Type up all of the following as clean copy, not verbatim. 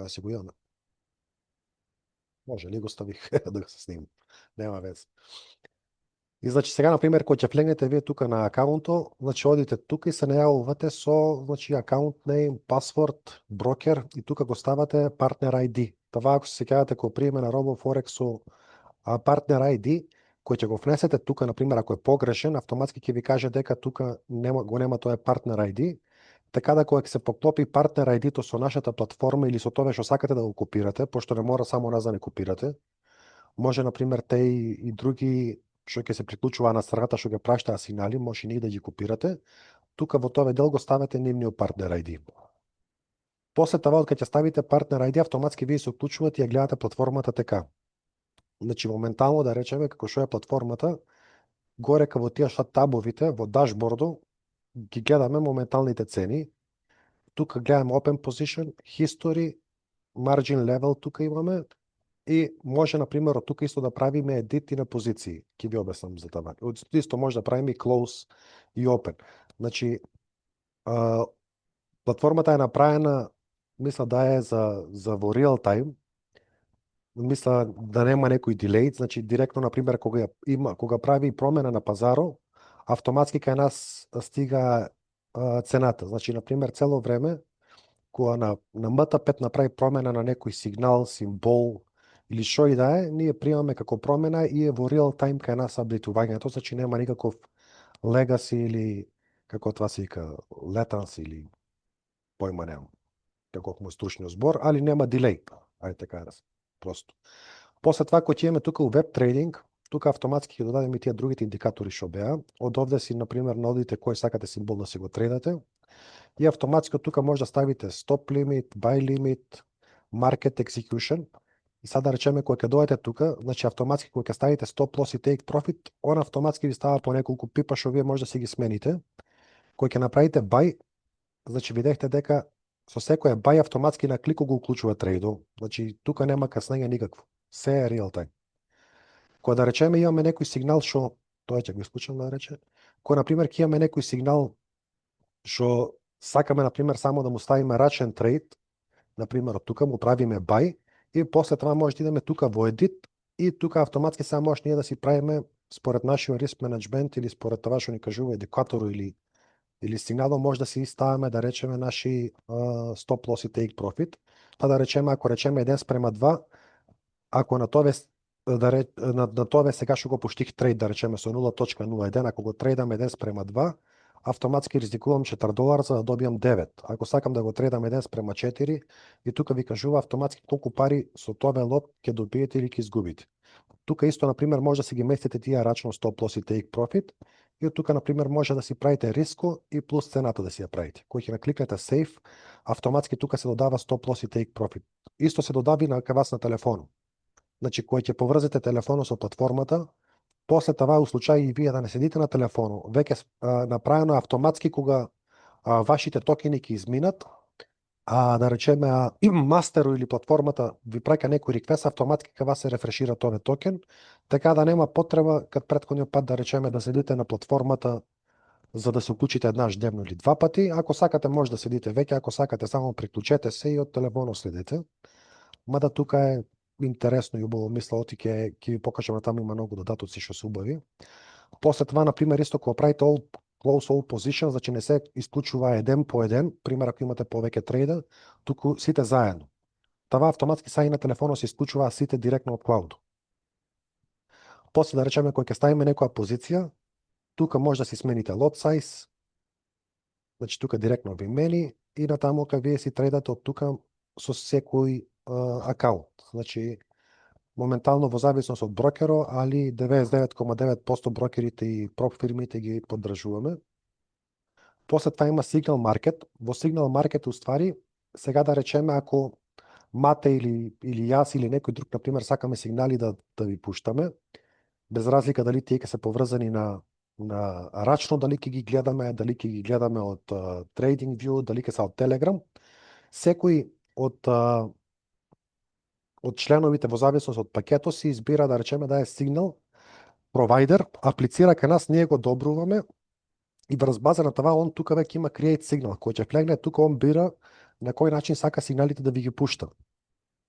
да си го имаме. Може ли го ставих да го се снимам. Нема вез. И значи сега на пример кога ќе влегнете вие тука на акаунто, значи одите тука и се најавувате со значи акаунт name, пасворд, брокер и тука го ставате партнер ID. Това ако се сеќавате кога приеме на RoboForex со партнер ID, кој ќе го внесете тука на пример ако е погрешен, автоматски ќе ви каже дека тука нема тоа е партнер ID. Така да кога ќе се поклопи партнер ID-то со нашата платформа или со тоа што сакате да го копирате, пошто не мора само нас да не копирате, може на пример те и други што ќе се приклучува на страната што ќе праштаа сигнали, може и ние да ги копирате. Тука во тој дел го ставате нивниот партнер ID. После тоа кога ќе ставите партнер ID, автоматски вие се уклучувате и ја гледате платформата така. Значи моментално да речеме како што е платформата, горе во тие табовите во дашбордо ги гледаме моменталните цени. Тука гледаме open position, history, margin level тука имаме и може на пример од тука исто да правиме edit и на позиции. Ќе ви обяснам за това. Исто може да правиме и close и open. Значи платформата е направена, мисля да е за во real time. Мисля да нема некој дилей, значи директно на пример кога прави промена на пазаро, автоматски кај нас стига цената. Значи на пример цело време кога на MT5 направи промена на некој сигнал, символ или што и да е, ние примаме како промена и е во real time кај нас апдейтувањето, значи нема никаков legacy или како тоа се вика latency или појма немам како му стручниот збор, али нема дилей. Ајде така да се просто. После тоа кога ќе имаме тука у веб трейдинг, тука автоматски ќе додадеме и тие другите индикатори што беа. Од овде си на пример наодите кој сакате символ да си го трейдате. И автоматски тука може да ставите stop limit, buy limit, market execution. И сега да речеме кога ќе дојдете тука, значи автоматски кога ќе ставите stop loss и take profit, он автоматски ви става по неколку пипа што вие може да си ги смените. Кога ќе направите buy, значи видевте дека со секој buy автоматски на клико го уклучува трейдот. Значи тука нема каснење никакво. Се е real time. Кога да речеме имаме некој сигнал што тоа ќе го исклучам да рече. Кога на пример ќе имаме некој сигнал што сакаме на пример само да му ставиме рачен трейд, на пример од тука му правиме buy и после тоа може да идеме тука во edit и тука автоматски само може ние да си правиме според нашиот риск менеджмент или според тоа што ни кажува индикаторот или сигналот може да си ставаме да речеме наши stop loss и take profit. Па да речеме ако речеме 1:2, ако на тоа на тоа сега што го пуштих трейд да речеме со 0.01, ако го трейдам 1:2, автоматски ризикувам $4 за да добијам 9. Ако сакам да го трейдам 1:4 и тука ви кажува автоматски колку пари со тоа лот ќе добиете или ќе изгубите. Тука исто на пример може да си ги местите тие рачно stop loss и take profit и од тука на пример може да си правите риско и плюс цената да си ја правите. Кој ќе накликнете save, автоматски тука се додава stop loss и take profit. Исто се додави на вас на телефонот. Значи кој ќе поврзете телефонот со платформата, после тоа у случај и вие да не седите на телефонот, веќе направено автоматски кога вашите токени ќе изминат, да речеме мастеро или платформата ви праќа некој реквест, автоматски кога се рефрешира тој токен, така да нема потреба кад претходниот пат да речеме да седите на платформата за да се уклучите еднаш дневно или два пати. Ако сакате може да седите веќе, ако сакате само приклучете се и од телефонот следете. Мада тука е интересно и убаво, мисля, оти ќе ви покажам на таму има многу додатоци што се убави. После тоа на пример исто кога правите close all position, значи не се исклучува еден по еден, пример ако имате повеќе трейда, туку сите заедно. Тоа автоматски сега и на телефонот се исклучува сите директно од клаудот. После да речеме кога ќе ставиме некоја позиција, тука може да си смените lot size, значи тука директно ви мени и натаму кога вие си трейдате од тука со секој акаунт. Значи моментално во зависност од брокерот, али 99,9% брокерите и проп фирмите ги поддржуваме. После тоа има Signal Market. Во Signal Market уствари, сега да речеме ако Мате или јас или некој друг, на пример, сакаме сигнали да ви пуштаме, без разлика дали тие ќе се поврзани на рачно, дали ќе ги гледаме, дали ќе ги гледаме од TradingView, дали ќе се од Telegram, секој од членовите во зависност од пакетот си избира да речеме да е сигнал провайдер, аплицира кај нас, ние го одобруваме и врз база на тоа он тука веќе има create signal. Кој ќе влегне тука он бира на кој начин сака сигналите да ви ги пушта.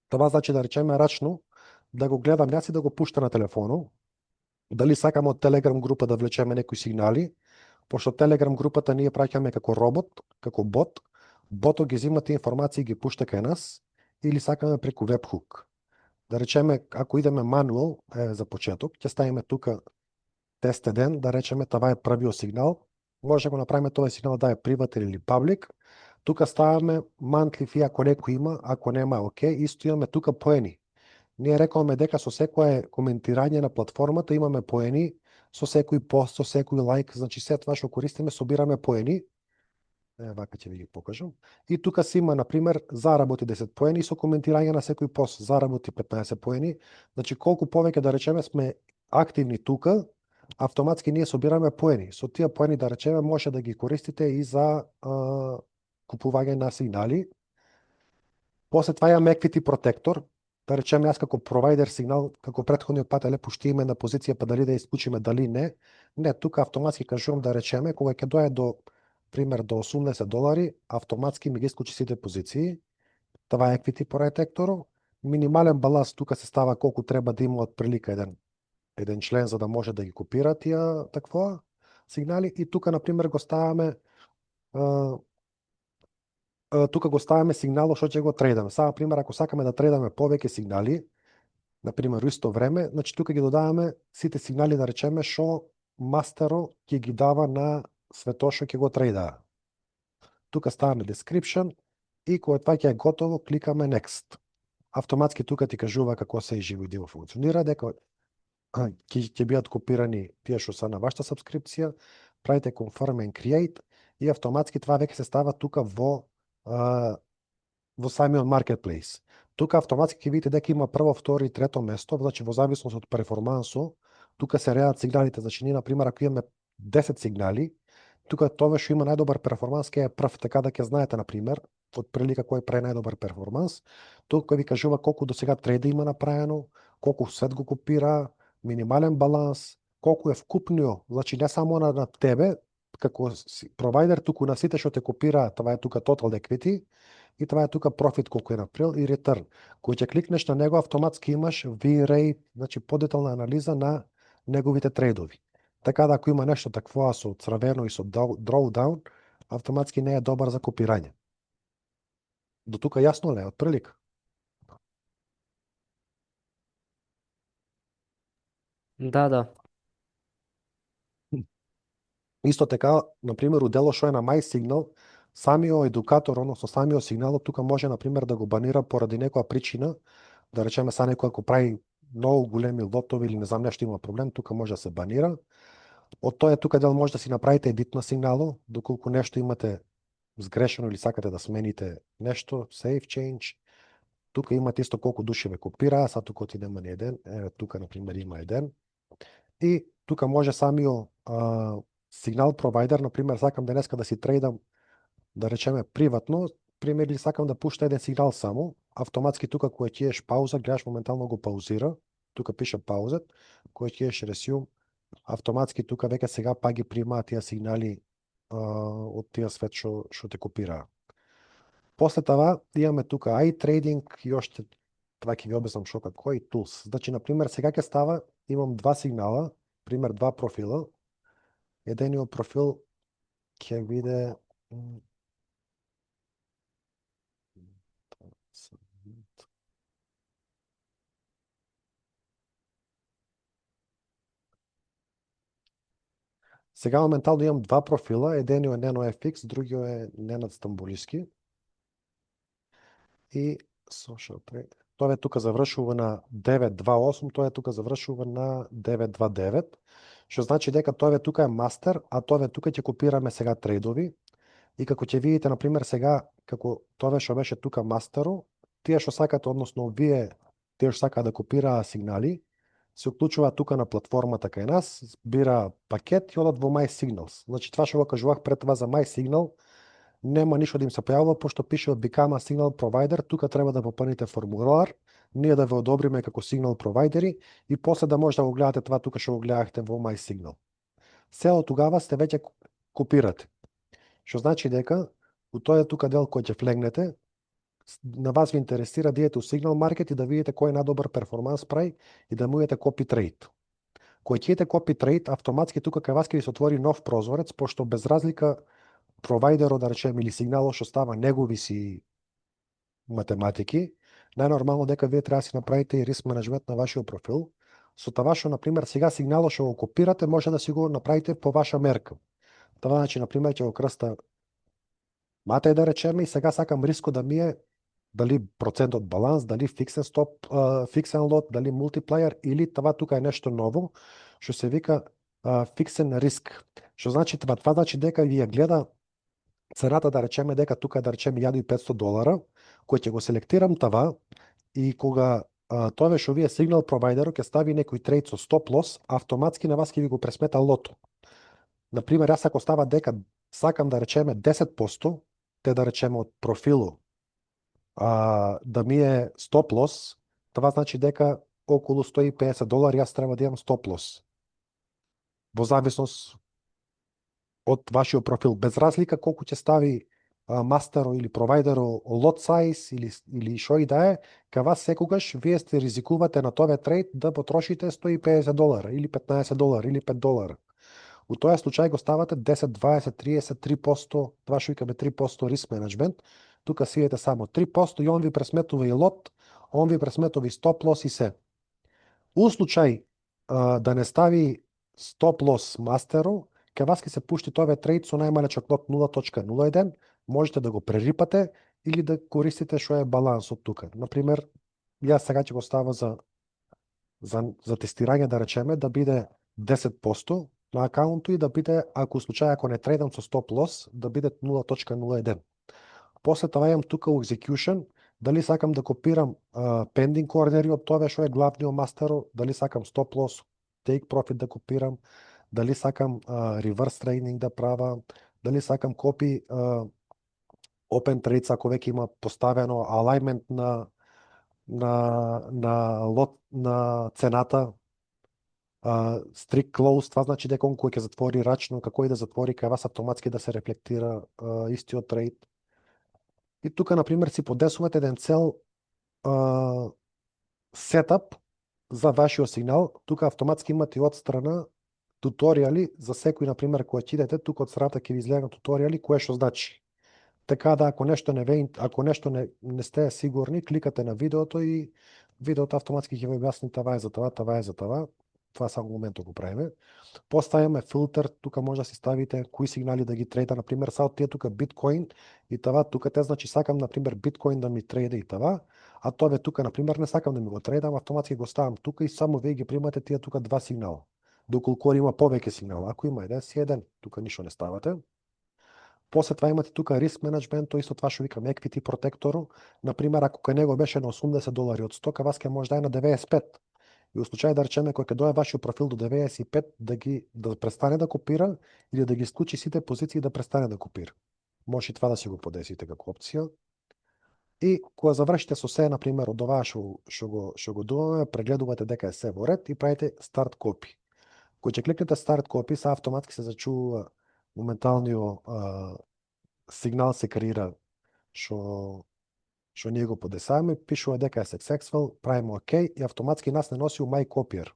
Това значи да речеме рачно да го гледам јас и да го пушта на телефону, дали сакаме од Telegram група да влечеме некои сигнали, пошто Telegram групата ние праќаме како робот, како бот, ботот ги зема тие информации и ги пушта кај нас, или сакаме преку webhook. Да речеме, ако идеме мануал, за почеток, ќе ставиме тука тест 1, да речеме това е првиот сигнал, може да го направиме тоа сигнал да е приватен или паблик, тука ставаме monthly fee ако некој има, ако нема, окей, исто имаме тука поени. Ние рековме дека со секое коментирање на платформата имаме поени, со секој пост, со секој лайк, значи се тоа што користиме собираме поени. Вака ќе ви ги покажам. И тука си има, например, заработи 10 поени со коментирање на секој пост, заработи 15 поени. Значи колку повеќе да речеме сме активни тука, автоматски ние собираме поени. Со тие поени да речеме може да ги користите и за купување на сигнали. После това имаме Equity Protector. Да речеме јас како провайдер сигнал, како претходниот пат, пуштиме на позиција па дали да исклучиме, дали не. Не, тука автоматски кажувам да речеме, кога ќе дое до пример до $80, автоматски ми ги исклучи сите позиции. Това е Equity Protector. Минимален баланс тука се става колку треба да има од прилика еден член за да може да ги копира тие такво сигнали, и тука на пример го ставаме сигнало што ќе го трейдаме. Сега, пример, ако сакаме да трейдаме повеќе сигнали, на пример, исто време, значи тука ги додаваме сите сигнали, да речеме, што мастеро ќе ги дава на свето што ќе го трейдаа. Тука ставаме description и кога тоа ќе е готово, кликаме next. Автоматски тука ти кажува како се живо и диво функционира, дека ќе бидат копирани тие што се на вашата сабскрипција, правите confirm and create и автоматски това веќе се става тука во самиот marketplace. Тука автоматски ќе видите дека има прво, второ и трето место, значи во зависност од перформансо, тука се редат сигналите. Значи ние на пример ако имаме 10 сигнали, тука тоа што има најдобар перформанс ќе е прв, така да ќе знаете на пример од прилика кој прави најдобар перформанс. Тука ви кажува колку до сега трейда има направено, колку свет го копира, минимален баланс, колку е вкупниот, значи не само на тебе како провайдер, туку на сите што те копира, това е тука total equity и това е тука profit колку е направил и return. Кој ќе кликнеш на него, автоматски имаш V-rate, значи подетална анализа на неговите трейдови. Така да ако има нешто такво со црвено и со drawdown, автоматски не е добар за копирање. До тука јасно ли е, од прилика? Да. Исто така, например, у дело што е на MySignal, самиот едукатор, односно самиот сигнал, тука може, например, да го банира поради некоја причина, да речеме са некој ако прави многу големи лотови или не знам нешто има проблем, тука може да се банира. Од тој тука дел може да си направите едит на сигнало, доколку нешто имате сгрешено или сакате да смените нешто, save change. Тука имате исто колку души ве копираа, са тука отидеме на еден, тука например има еден. И тука може самиот сигнал провайдер, например, сакам денеска да си трейдам, да речеме приватно, пример, или сакам да пушта еден сигнал само, автоматски тука кога ќе пауза, гледаш моментално го паузира, тука пише паузет, кога ќе resume, автоматски тука веќе сега па ги примаат тие сигнали од тие свет што те копираа. После това имаме тука iTrading и уште това ќе ви обяснам што како и tools. Значи, например, сега ќе става, имам два сигнала, пример два профила. Едениот профил ќе биде сега моментално имам два профила, едениот е Neno FX, другиот е Ненад Стамбулиски. И Social Trade. Тоа е тука завршува на 928, тоа е тука завршува на 929, што значи дека тоа е тука е мастер, а тоа е тука ќе копираме сега трейдови. И како ќе видите, например, сега, како тоа што беше тука мастеро, тие што сакате, односно вие, тие што сакаат да копираа сигнали, се уклучуваат тука на платформата кај нас, бира пакет и одат во MySignals. Значи, това што го кажувах пред това за MySignal, нема ништо да им се појавува, пошто пише од Become a Signal Provider, тука треба да попълните формулар, ние да ве одобриме како Signal Provideri и после да може да го гледате това тука што го гледахте во MySignal. Се од тогава сте веќе копирате. Што значи дека У тој тука дел кој ќе влегнете, на вас ви интересира да идете у сигнал маркет и да видите кој е најдобар перформанс прави и да му идете копи трейд. Кој ќе идете копи трейд, автоматски тука кај вас ќе ви се отвори нов прозорец, пошто без разлика провайдерот, да речеме, или сигналот што става негови си математики, најнормално дека вие треба да си направите и риск менеджмент на вашиот профил. Со това што, например, сега сигналот што го копирате, може да си го направите по ваша мерка. Това значи, например, ќе го крста Матеј да речеме и сега сакам рискот да ми е дали процентот баланс, дали фиксен стоп, фиксен лот, дали мултиплеер или това тука е нешто ново што се вика фиксен риск. Што значи това? Това значи дека ви ја гледа цената, да речеме дека тука да речеме $1500, кој ќе го селектирам това и кога тоа што вие сигнал провайдерот ќе стави некој трейд со стоп лос, автоматски на вас ќе ви го пресмета лото. Например, јас ако става дека сакам да речеме 10%, те да речеме од профилу да ми е стоп лос, това значи дека околу $150 јас треба да имам стоп лос. Во зависност од вашиот профил, без разлика колку ќе стави мастеро или провайдеро лот сайз или што и да е, кај вас секогаш вие сте ризикувате на тоа трейд да потрошите $150 или $15 или $5. У тој случај го ставате 10, 20, 30, 3%, това што викаме 3% риск менеджмент. Тука си идете само 3% и он ви пресметува и лот, он ви пресметува и стоп лос и се. У случај да не стави стоп лос мастеро, кај вас ќе се пушти тоа трейд со најмалечок лот 0.01, можете да го прерипате или да користите што е балансот тука. Например, јас сега ќе го става за тестирање, да речеме, да биде 10% на акаунту и да биде, ако случај ако не трейдам со стоп лос, да биде 0.01. После тоа имам тука у execution, дали сакам да копирам pending ордери од тоа што е главниот мастеро, дали сакам стоп лос, take profit да копирам, дали сакам reverse trading да правам, дали сакам копи open trades ако веќе има поставено alignment на лот на цената, strict close, това значи дека кој ќе затвори рачно, како и да затвори, кај вас автоматски да се рефлектира истиот трейд. И тука, например, си подесувате еден цел сетап за вашиот сигнал. Тука автоматски имате од страна туторијали за секој, например, кој ќе идете, тука од страната ќе ви излега туторијали кое што значи. Така да ако нешто не сте сигурни, кликате на видеото и видеото автоматски ќе ви објасни това е за това, това е за това. Това само моментот го правиме. Поставяме филтер, тука може да си ставите кои сигнали да ги трейда, например, са од тие тука биткоин и това тука те значи сакам, например, биткоин да ми трейда и това, а тоа тука, например, не сакам да ми го трейдам, автоматски го ставам тука и само вие ги примате тие тука два сигнала. Доколку има повеќе сигнала, ако има еден си еден, тука ништо не ставате. После това имате тука риск менеджмент, исто това што викам equity протектору. Например, ако кај него беше на $80 од 100, вас ќе може да е на 95. И во случај да речеме кој ќе дое вашиот профил до 95 да престане да копира или да ги исклучи сите позиции да престане да копира. Може и това да си го подесите како опција. И кога завршите со се, например, од оваа што го думаме, прегледувате дека е се во ред и правите старт копи. Кој ќе кликнете старт копи, са автоматски се зачува моменталниот сигнал се креира што ние го подесаваме, пишува дека е successful, правиме ОК и автоматски нас не носи у My Copier.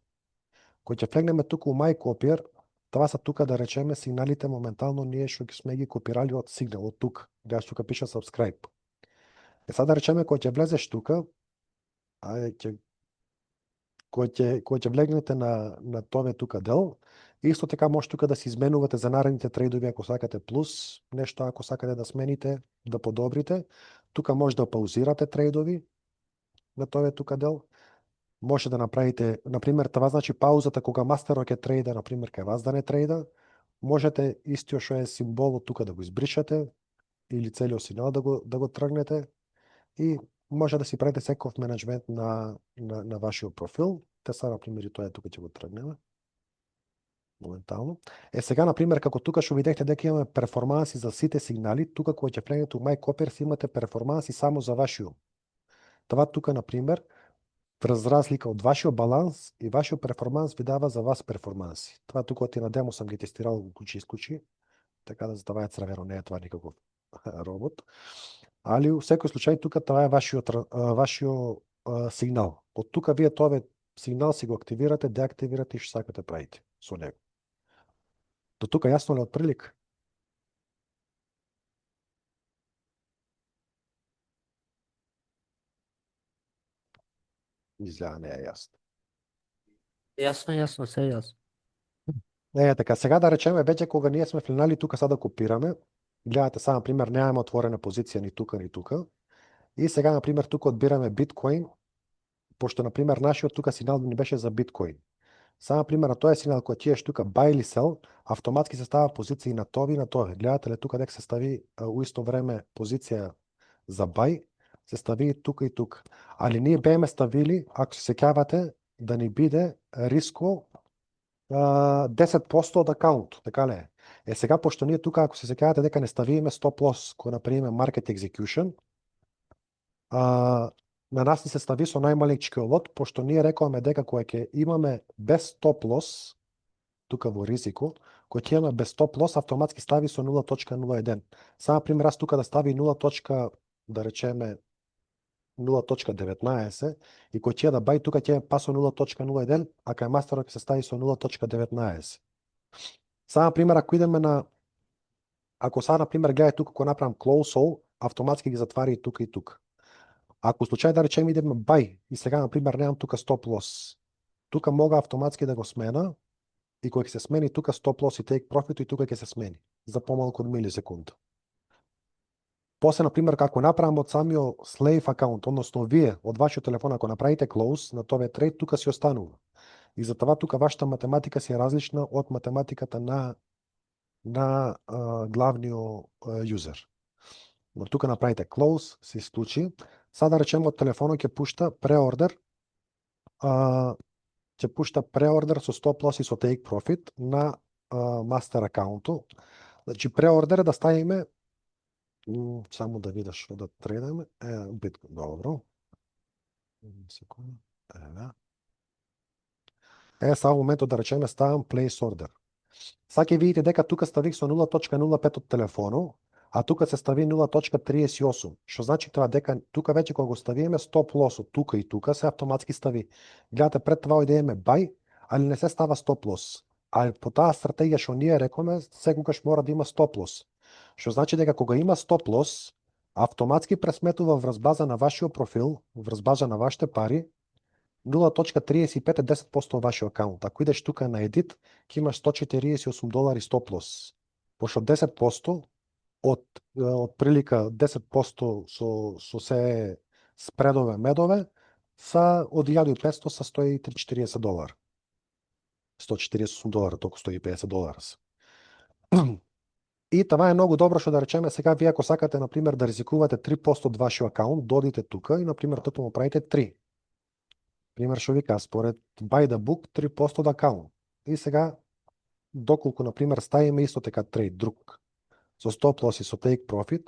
Кој ќе флегнеме тука у My Copier, това са тука да речеме сигналите моментално ние што сме ги копирали од сигнал, од тука. Јас тука пиша subscribe. Сега да речеме кој ќе влезеш тука, кој ќе влегнете на тоа тука дел, исто така може тука да се изменувате за наредните трейдови ако сакате плюс, нешто ако сакате да смените, да подобрите. Тука може да паузирате трейдови на тоа тука дел. Може да направите, например, това значи паузата кога мастерот ќе трейда, например, кај вас да не трейда. Можете истиот што е символот тука да го избришете или целиот сигнал да го тргнете и може да си правите секој менеджмент на вашиот профил. Те са, например, и тоа тука ќе го тргнеме моментално. Сега, например, како тука што видехте дека имаме перформанси за сите сигнали, тука кога ќе влегнете у My Copier си имате перформанси само за вашиот. Това тука, например, врз разлика од вашиот баланс и вашиот перформанс ви дава за вас перформанси. Това тука ти на демо сам ги тестирал, исклучи, така да за това е црвено, не е това никаков робот. Али у секој случај тука тоа е вашиот сигнал. Од тука вие тоа сигнал си го активирате, деактивирате и што сакате правите со него. До тука јасно ли од прилик? Изгледа не е јасно. Јасно, се јасно. Така, сега да речеме, веќе кога ние сме флинали тука сада копираме, гледате сега, на пример, немаме отворена позиција ни тука, ни тука, и сега, на пример, тука одбираме биткоин, пошто, на пример, нашиот тука сигнал ни беше за биткоин. Сега, на пример, на тој сигнал кој тиеш тука buy или sell, автоматски се става позиција и на тоа и на тоа. Гледате ли тука дека се стави у исто време позиција за buy, се стави тука и тука. Али ние беме ставили, ако се сеќавате, да ни биде риско 10% од акаунт, така ли е? Сега, пошто ние тука, ако се сеќавате дека не ставиме stop loss, кој направиме market execution, на нас ни се стави со најмалечкиот лот, пошто ние рековаме дека кога ќе имаме без stop loss, тука во ризико, кој ќе имаме без stop loss, автоматски стави со 0.01. Само пример, аз тука да стави 0. Да речеме 0.19 и кој ќе да бај тука ќе па со 0.01, а кај мастерот ќе се стави со 0.19. Само пример, ако идеме на ако сега на пример гледај тука кога направам close all, автоматски ги затвари и тука и тука. Ако случај да речеме идеме buy и сега на пример немам тука stop loss, тука мога автоматски да го смена и кога ќе се смени тука stop loss и take profit и тука ќе се смени за помалку од милисекунда. После, например, како направам од самиот slave акаунт, односно вие од вашиот телефон, ако направите close на тоа трейд, тука си останува. И затоа тука вашата математика си е различна од математиката на главниот юзер. Но тука направите close, се исклучи. Сада да речеме од телефонот ќе пушта преордер, со stop loss и со take profit на master акаунту. Значи преордер да ставиме само да видиш што да трейдаме. Биткоин, добро. Секунда. Само моментот да речеме ставам place order. Сега ќе видите дека тука ставих со 0.05 од телефоно, а тука се стави 0.38, што значи тоа дека тука веќе кога го ставиме стоп лосот тука и тука се автоматски стави. Гледате пред това идеме buy, али не се става стоп лос. А по таа стратегија што ние рековме, секогаш мора да има стоп лос. Што значи дека кога има стоп лос, автоматски пресметува врз база на вашиот профил, врз база на вашите пари, 0.35 е 10% од вашиот акаунт. Ако идеш тука на едит, ќе имаш $148 стоп лос. Пошто 10% од прилика 10% со се спредове медове са од 1500 са $140. $148, толку $150. И това е многу добро што да речеме сега вие ако сакате на пример да ризикувате 3% од вашиот акаунт, додите тука и на пример токму правите 3. Пример што вика според by the book 3% од акаунт. И сега доколку на пример ставиме исто така трейд друг со stop loss и со take profit,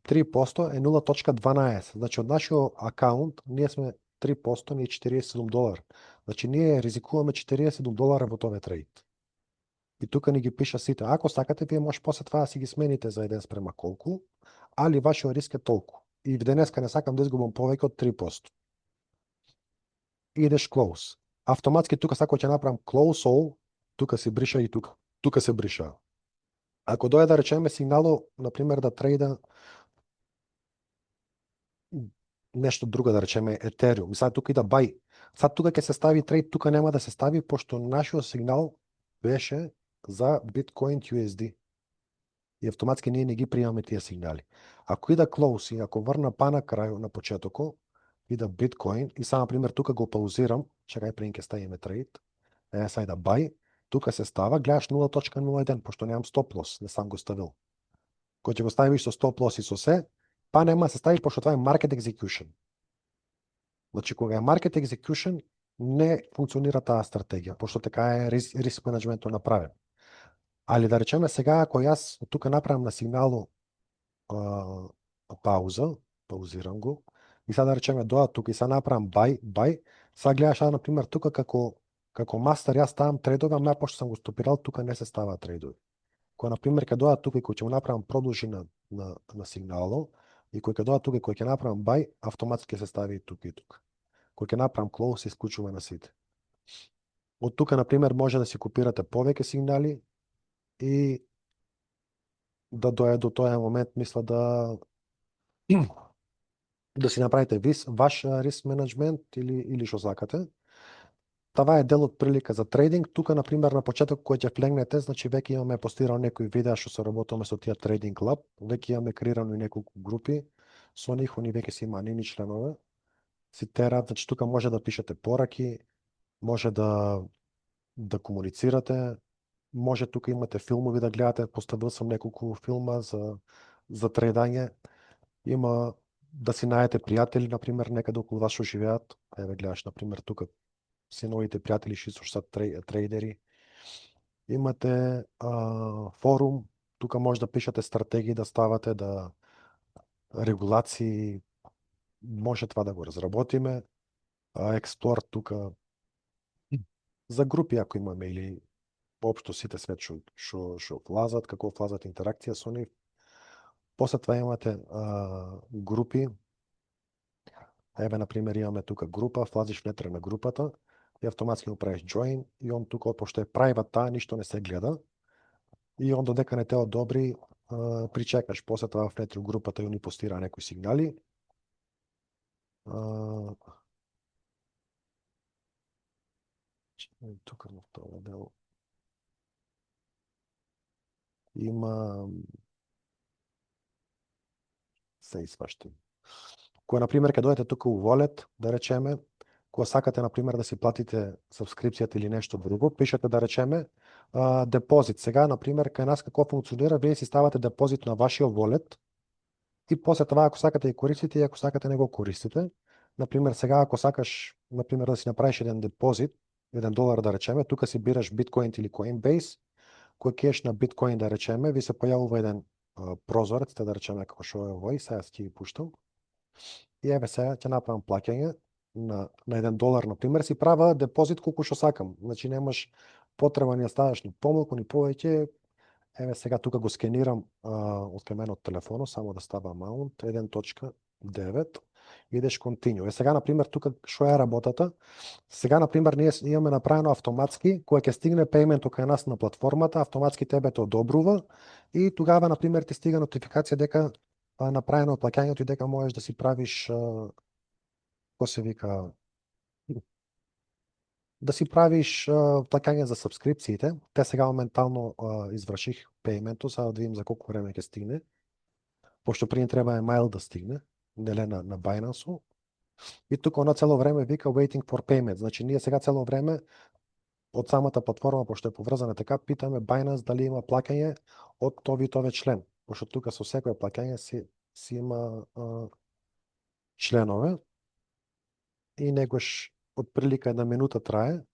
3% е 0.12. Значи од нашиот акаунт ние сме 3% ни $47. Значи ние ризикуваме $47 во тоа трейд. И тука ни ги пиша сите. Ако сакате, вие може после това да си ги смените за 1 спрема колку, али вашиот риск е толку. И денеска не сакам да изгубам повеќе од 3%. Идеш close. Автоматски тука сако ќе направам close all, тука се бриша и тука се бриша. Ако дојде да речеме сигнало, например да трейда нешто друго, да речеме Ethereum, сега тука и да buy. Сега тука ќе се стави трейд, тука нема да се стави, пошто нашиот сигнал беше за Bitcoin USD. И автоматски ние не ги приемаме тие сигнали. Ако ида close и ако врна па на крај на почетоко, ида Bitcoin и само пример тука го паузирам, чекај пред ќе ставиме трейд. Сега да buy, тука се става, гледаш 0.01, пошто немам стоп лос, не сам го ставил. Кој ќе го ставиш со стоп лос и со се, па нема се стави пошто тоа е market execution. Значи кога е market execution не функционира таа стратегија, пошто така е риск менеджментот направен. Али да речеме сега ако јас тука направам на сигнало паузирам го и сега да речеме доа тука и сега направам buy, сега гледаш на пример тука како мастер јас ставам трейдови, ама пошто сам го стопирал тука не се става трейдови. кој на пример ќе дојдат тука и кој ќе му направам продолжина на сигнало и кој ќе дојдат тука и кој ќе направам buy, автоматски се стави и тука и тука. Кој ќе направам close, се исклучува на сите. Од тука на пример може да си копирате повеќе сигнали и да дојде до тој момент, мисля да си направите ваш риск менеджмент или што сакате. Това е дел од прилика за трейдинг. Тука, на пример, на почеток кој ќе флегнете, значи веќе имаме постирано некои видеа што се работиме со тие трейдинг клаб, веќе имаме креирано и неколку групи, со нив они веќе си има нивни членове. Си терат, значи тука може да пишете пораки, може да комуницирате, може тука имате филмови да гледате, поставил сам неколку филма за трейдање. Има да си најдете пријатели, на пример, некаде околу вас што живеат. Еве гледаш, на пример, тука синовите пријатели што се трейдери. Имате форум, тука може да пишете стратегии, да ставате, да регулации, може това да го разработиме. Експлор тука за групи ако имаме или општо сите свет што влазат, како влазат интеракција со нив. После това имате групи. Еве, на пример, имаме тука група, влазиш внетре на групата и автоматски му правиш join и он тука, пошто е private таа, ништо не се гледа. И он додека не те одобри, причекаш. После това внетре групата и они постира некои сигнали. Тука на тоа дел има се изваштим. Кога, на пример, ќе дојдете тука у Wallet, да речеме, кога сакате, на пример, да си платите сабскрипцијата или нешто друго, пишете, да речеме, депозит. Сега, на пример, кај нас како функционира, вие си ставате депозит на вашиот Wallet и после това, ако сакате и користите, и ако сакате не го користите. На пример, сега, ако сакаш, на пример, да си направиш еден депозит, $1 да речеме, тука си бираш Bitcoin или Coinbase, кој кеш на Bitcoin да речеме, ви се појавува еден прозорец, да речеме како што е овој, сега ќе ги пуштам. И еве сега ќе направам плаќање на $1, на пример, си права депозит колку што сакам. Значи немаш потреба ни да ставаш ни помалку ни повеќе. Еве сега тука го скенирам од каменот телефонот, само да става amount 1.9, идеш continue. Сега, на пример, тука што е работата? Сега, на пример, ние имаме направено автоматски, кога ќе стигне пејментот кај нас на платформата, автоматски тебе те одобрува и тогава, на пример, ти стига нотификација дека направено плаќањето и дека можеш да си правиш како се вика, да си правиш плаќање за сабскрипциите. Те сега моментално изврших пејментот, сега да видим за колку време ќе стигне. Пошто пред треба емаил да стигне, неле на Binance-у. И тука оно цело време вика waiting for payment. Значи ние сега цело време од самата платформа, пошто е поврзана така, питаме Binance дали има плаќање од овој член. Пошто тука со секое плаќање си има членове и негош од прилика 1 минута трае.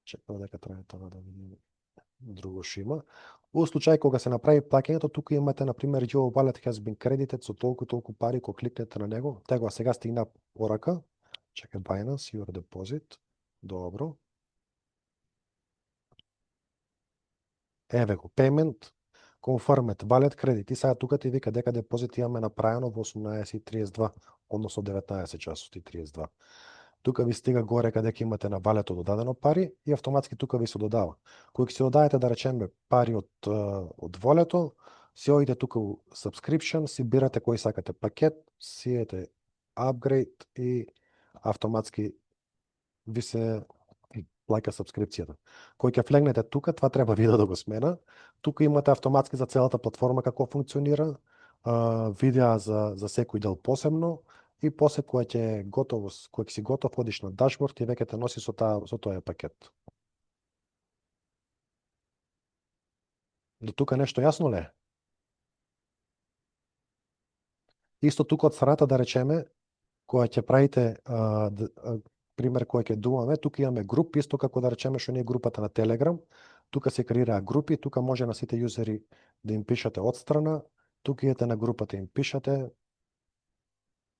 Чекам дека трае тоа да видим друго што има. Во случај кога се направи плаќањето, тука имате, на пример, your wallet has been credited со толку пари, кога кликнете на него, тегова сега стигна порака. Чекай, Binance, your deposit. Добро. Еве го, payment, confirmed, wallet credit. И сега тука ти вика дека депозит имаме направено во 18:32, односно 19 часот и 32. Тука ви стига горе каде ќе имате на валето додадено пари и автоматски тука ви се додава. Кога ќе се додадете, да речеме, пари од волето, си одите тука у subscription, си бирате кој сакате пакет, сиете upgrade и автоматски ви се плаќа сабскрипцијата. Кој ќе флегнете тука, това треба видео да го смена. Тука имате автоматски за целата платформа како функционира, видеа за секој дел посебно и после кога ќе готово, кога ќе си готов, одиш на дашборд и веќе те носи со тој пакет. До тука нешто јасно ли е? Исто тука од страната, да речеме, кога ќе правите пример кој ќе думаме, тука имаме груп, исто како да речеме што не е групата на Telegram, тука се креираа групи, тука може на сите јузери да им пишате одстрана, тука идете на групата им пишате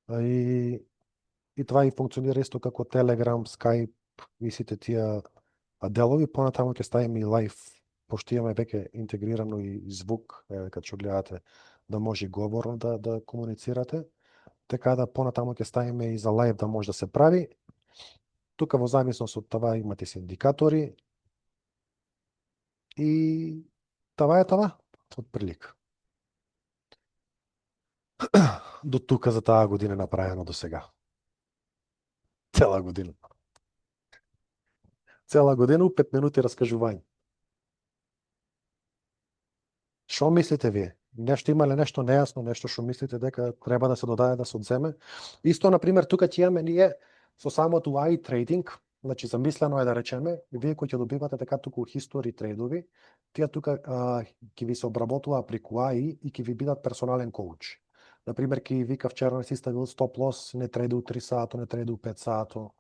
и това и функционира исто како Telegram, Skype и сите тие делови, понатаму ќе ставиме и лайв пошто имаме веќе интегрирано и звук, кога што гледате, да може и говорно да комуницирате. Така да понатаму ќе ставиме и за лајв да може да се прави. Тука во зависност од това имате си индикатори и това е това, од прилика. До тука за таа година направено до сега. Цела година. Цела година, 5 минути раскажување. Што мислите вие? Нешто има ли нешто нејасно, нешто што мислите дека треба да се додаде, да се одземе? Исто, например, тука ќе имаме ние со самото AI trading, значи замислено е да речеме, вие кои ќе добивате така туку history трейдови, тие тука ќе ви се обработува преку AI и ќе ви бидат персонален коуч. Например, ќе ви вика вчера не си ставил стоп лос, не трейдил 3 сато, не трейдил 5 сато,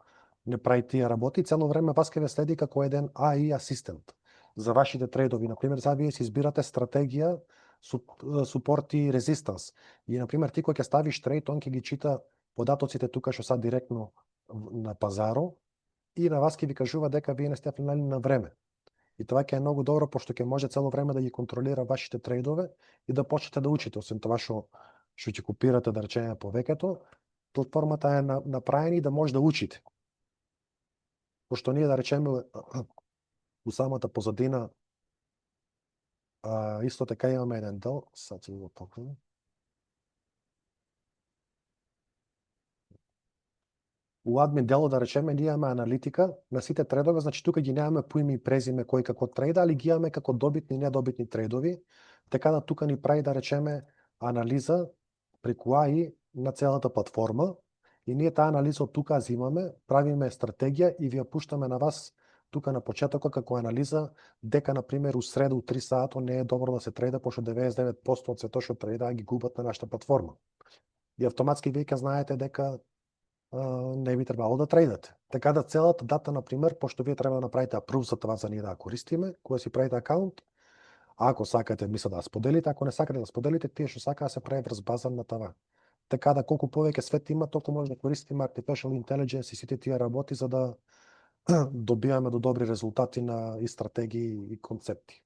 не прави тие работи, цело време вас ќе ве следи како еден AI асистент за вашите трейдови. Например, сега вие си избирате стратегија, support и resistance. И, например, ти кој ќе ставиш трейд, он ќе ги чита податоците тука што са директно на пазаро и на вас ќе ви кажува дека вие не сте влинали на време. И тоа ќе е многу добро, пошто ќе може цело време да ги контролира вашите трейдове и да почнете да учите. Освен тоа што ќе копирате, да речеме, повеќето, платформата е направена и да може да учите. Пошто ние, да речеме, у самата позадина исто така имаме еден дел, сад ќе го покажам. У админ дело, да речеме, ние имаме аналитика на сите трейдови, значи тука ги немаме по име и презиме кој како трейда, али ги имаме како добитни и недобитни трейдови, така да тука ни прави, да речеме, анализа преку AI на целата платформа и ние таа анализа од тука земаме, правиме стратегија и ви ја пуштаме на вас тука на почетокот како анализа дека, например, у среда у 3 сато не е добро да се трейда, пошто 99% од сето што трейда ги губат на нашата платформа. И автоматски вие ќе знаете дека не би требало да трейдате. Така да целата дата, например, пошто вие треба да направите апрув за това за ние да користиме, кога си правите акаунт, ако сакате мисля да споделите, ако не сакате да споделите, тие што сака да се прави врз база на това. Така да колку повеќе свет има, толку може да користиме artificial intelligence и сите тие работи за да добиваме до добри резултати на и стратегии и концепти.